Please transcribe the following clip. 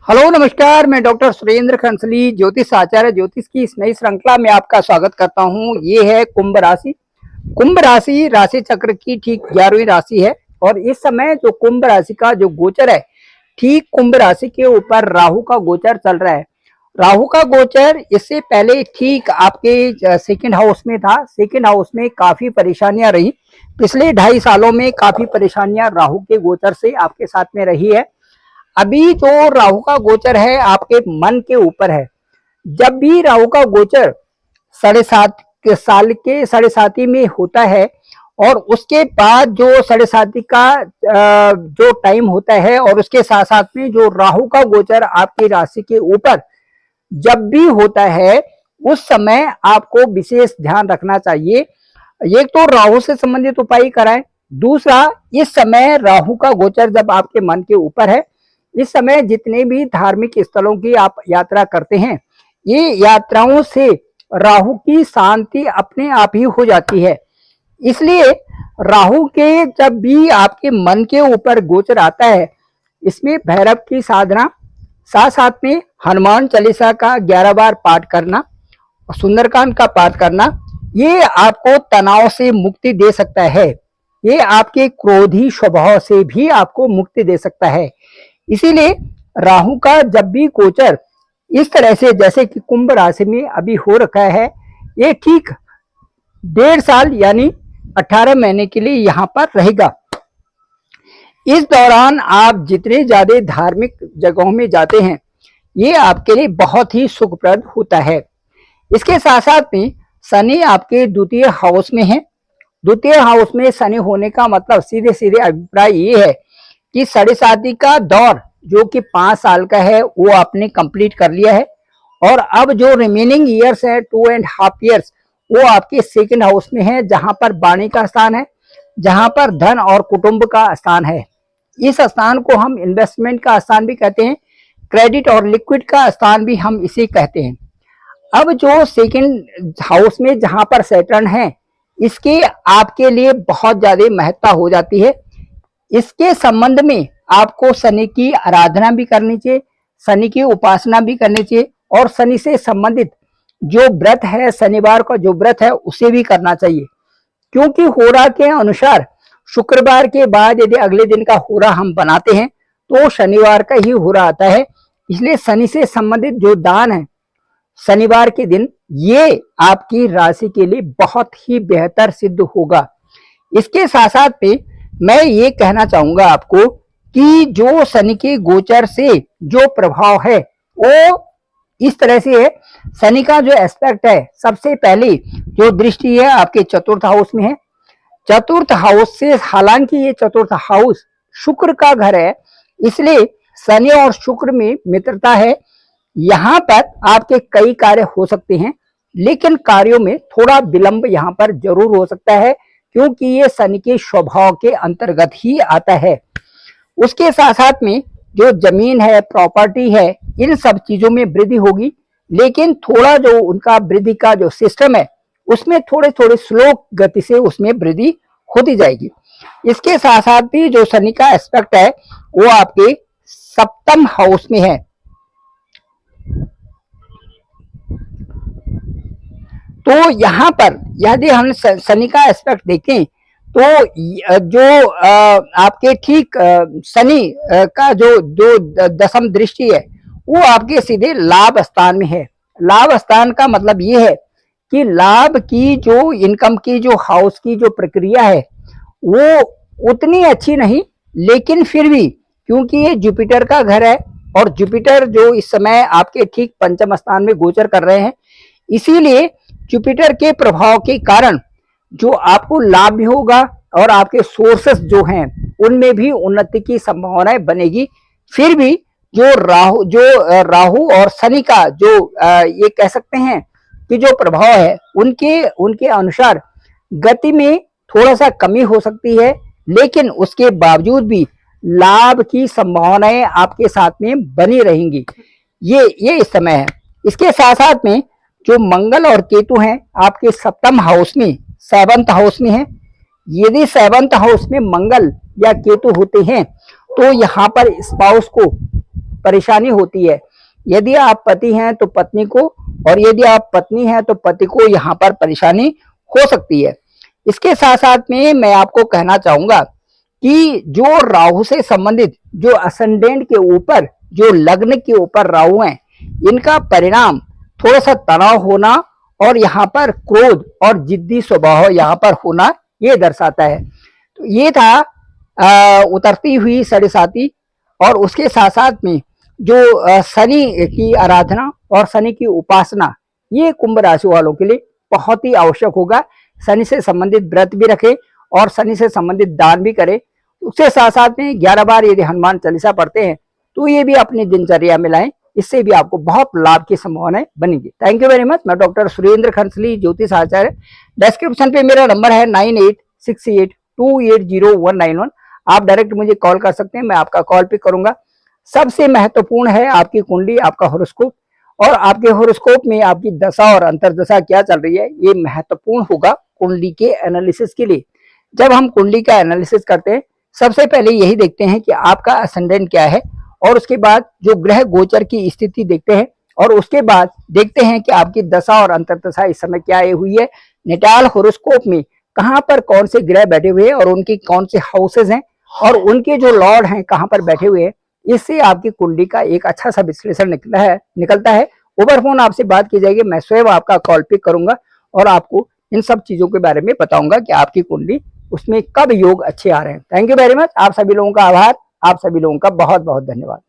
Hello नमस्कार, मैं doctor Surendra खंसली ज्योतिष आचार्य ज्योतिष की इस नई श्रृंखला में आपका स्वागत करता हूं। ये है कुंभ राशि। कुंभ राशि राशि चक्र की ठीक 11वीं राशि है और इस समय जो कुंभ राशि का जो गोचर है, ठीक कुंभ राशि के ऊपर राहु का गोचर चल रहा है। राहु का गोचर इससे पहले ठीक आपके सेकंड हाउस में था। सेकंड हाउस में काफी परेशानियां रही। पिछले 2.5 सालों में काफी परेशानियां राहु के गोचर से आपके साथ में रही है। अभी जो राहु का गोचर है आपके मन के ऊपर है। जब भी राहु का गोचर 7.5 साल के 7.5 में होता है और उसके बाद जो 7.5 का जो टाइम होता है और उसके साथ साथ में जो राहु का गोचर आपकी राशि के ऊपर जब भी होता है, उस समय आपको विशेष ध्यान रखना चाहिए। एक तो राहु से संबंधित उपाय कराएं। दूसरा, इस समय राहु का गोचर जब आपके मन के ऊपर है, इस समय जितने भी धार्मिक स्थलों की आप यात्रा करते हैं, ये यात्राओं से राहु की शांति अपने आप ही हो जाती है। इसलिए राहु के जब भी आपके मन के ऊपर गोचर आता है, इसमें भैरव की साधना, साथ साथ में हनुमान चालीसा का 11 बार पाठ करना, सुंदरकांड का पाठ करना, ये आपको तनाव से मुक्ति दे सकता है। ये आपके क्रोधी स्वभाव से भी आपको मुक्ति दे सकता है। इसीलिए राहु का जब भी गोचर इस तरह से जैसे कि कुंभ राशि में अभी हो रखा है, ये ठीक 1.5 साल यानी 18 महीने के लिए यहाँ पर रहेगा। इस दौरान आप जितने ज्यादा धार्मिक जगहों में जाते हैं, ये आपके लिए बहुत ही सुखप्रद होता है। इसके साथ साथ में शनि आपके द्वितीय हाउस में है। द्वितीय हाउस में शनि होने का मतलब सीधे सीधे अभिप्राय ये है कि 7.5 का दौर जो कि 5 साल का है, वो आपने कंप्लीट कर लिया है और अब जो रिमेनिंग ईयर्स है 2.5 ईयर्स, वो आपके सेकंड हाउस में है, जहां पर वाणी का स्थान है, जहां पर धन और कुटुंब का स्थान है। इस स्थान को हम इन्वेस्टमेंट का स्थान भी कहते हैं, क्रेडिट और लिक्विड का स्थान भी हम इसे कहते हैं। अब जो सेकंड हाउस में जहां पर सैटर्न है, इसके आपके लिए बहुत ज्यादा महत्ता हो जाती है। इसके संबंध में आपको शनि की आराधना भी करनी चाहिए, शनि की उपासना भी करनी चाहिए और शनि से संबंधित जो व्रत है, शनिवार का जो व्रत है, उसे भी करना चाहिए। क्योंकि होरा के अनुसार शुक्रवार के बाद यदि अगले दिन का होरा हम बनाते हैं तो शनिवार का ही होरा आता है। इसलिए शनि से संबंधित जो दान है शनिवार के दिन, ये आपकी राशि के लिए बहुत ही बेहतर सिद्ध होगा। इसके साथ साथ में मैं ये कहना चाहूंगा आपको कि जो शनि के गोचर से जो प्रभाव है वो इस तरह से है। शनि का जो एस्पेक्ट है, सबसे पहले जो दृष्टि है आपके चतुर्थ हाउस में है। चतुर्थ हाउस से, हालांकि ये चतुर्थ हाउस शुक्र का घर है, इसलिए शनि और शुक्र में मित्रता है। यहाँ पर आपके कई कार्य हो सकते हैं, लेकिन कार्यों में थोड़ा विलंब यहाँ पर जरूर हो सकता है, क्योंकि ये शनि के स्वभाव के अंतर्गत ही आता है। उसके साथ साथ में जो जमीन है, प्रॉपर्टी है, इन सब चीजों में वृद्धि होगी, लेकिन थोड़ा जो उनका वृद्धि का जो सिस्टम है, उसमें थोड़े थोड़े स्लो गति से उसमें वृद्धि होती जाएगी। इसके साथ साथ भी जो शनि का एस्पेक्ट है वो आपके सप्तम हाउस में है। तो यहाँ पर यदि हम शनि का एस्पेक्ट देखें तो जो आपके ठीक शनि का जो जो दशम दृष्टि है, वो आपके सीधे लाभ स्थान में है। लाभ स्थान का मतलब ये है कि लाभ की जो इनकम की जो हाउस की जो प्रक्रिया है वो उतनी अच्छी नहीं, लेकिन फिर भी क्योंकि ये जुपिटर का घर है और जुपिटर जो इस समय आपके ठीक पंचम स्थान में गोचर कर रहे हैं, इसीलिए जुपिटर के प्रभाव के कारण जो आपको लाभ भी होगा और आपके सोर्सेस जो हैं उनमें भी उन्नति की संभावनाएं बनेगी। फिर भी जो राहु और शनि का जो ये कह सकते हैं कि जो प्रभाव है, उनके अनुसार गति में थोड़ा सा कमी हो सकती है, लेकिन उसके बावजूद भी लाभ की संभावनाएं आपके साथ में बनी रहेंगी। ये इस समय है। इसके साथ साथ में जो मंगल और केतु हैं आपके सप्तम हाउस में, 7th हाउस में है। यदि 7th हाउस में मंगल या केतु होते हैं तो यहाँ पर स्पाउस को परेशानी होती है। यदि आप पति हैं तो पत्नी को, और यदि आप पत्नी हैं तो पति को यहाँ पर परेशानी हो सकती है। इसके साथ साथ में मैं आपको कहना चाहूंगा कि जो राहु से संबंधित, जो असेंडेंट के ऊपर, जो लग्न के ऊपर राहु हैं, इनका परिणाम थोड़ा सा तनाव होना और यहाँ पर क्रोध और जिद्दी स्वभाव यहाँ पर होना, ये दर्शाता है। तो ये था उतरती हुई साढ़े साती। और उसके साथ साथ में जो शनि की आराधना और शनि की उपासना, ये कुंभ राशि वालों के लिए बहुत ही आवश्यक होगा। शनि से संबंधित व्रत भी रखें और शनि से संबंधित दान भी करें। उसके साथ साथ में 11 बार यदि हनुमान चालीसा पढ़ते हैं तो ये भी अपनी दिनचर्या में लाएं, इससे भी आपको बहुत लाभ की संभावनाएं बनेगी। Thank you very much. मैं डॉक्टर सुरेंद्र खंसली, ज्योतिष आचार्य। डिस्क्रिप्शन पे मेरा नंबर है 9868280191। आप डायरेक्ट मुझे कॉल कर सकते हैं, मैं आपका कॉल पिक करूंगा। सबसे महत्वपूर्ण है आपकी कुंडली, आपका होरोस्कोप, और आपके होरोस्कोप में आपकी दशा और अंतरदशा क्या चल रही है, ये महत्वपूर्ण होगा कुंडली के एनालिसिस के लिए। जब हम कुंडली का एनालिसिस करते हैं, सबसे पहले यही देखते हैं कि आपका असेंडेंट क्या है, और उसके बाद जो ग्रह गोचर की स्थिति देखते हैं, और उसके बाद देखते हैं कि आपकी दशा और अंतरदशा इस समय क्या हुई है। नेटाल होरोस्कोप में कहाँ पर कौन से ग्रह बैठे हुए हैं और उनकी कौन से हाउसेज हैं और उनके जो लॉर्ड हैं कहाँ पर बैठे हुए हैं, इससे आपकी कुंडली का एक अच्छा सा विश्लेषण निकलता है। ओवर फोन आपसे बात की जाएगी, मैं स्वयं आपका कॉल पिक करूंगा और आपको इन सब चीजों के बारे में बताऊंगा कि आपकी कुंडली उसमें कब योग अच्छे आ रहे हैं। Thank you very much. आप सभी लोगों का आभार, आप सभी लोगों का बहुत बहुत धन्यवाद।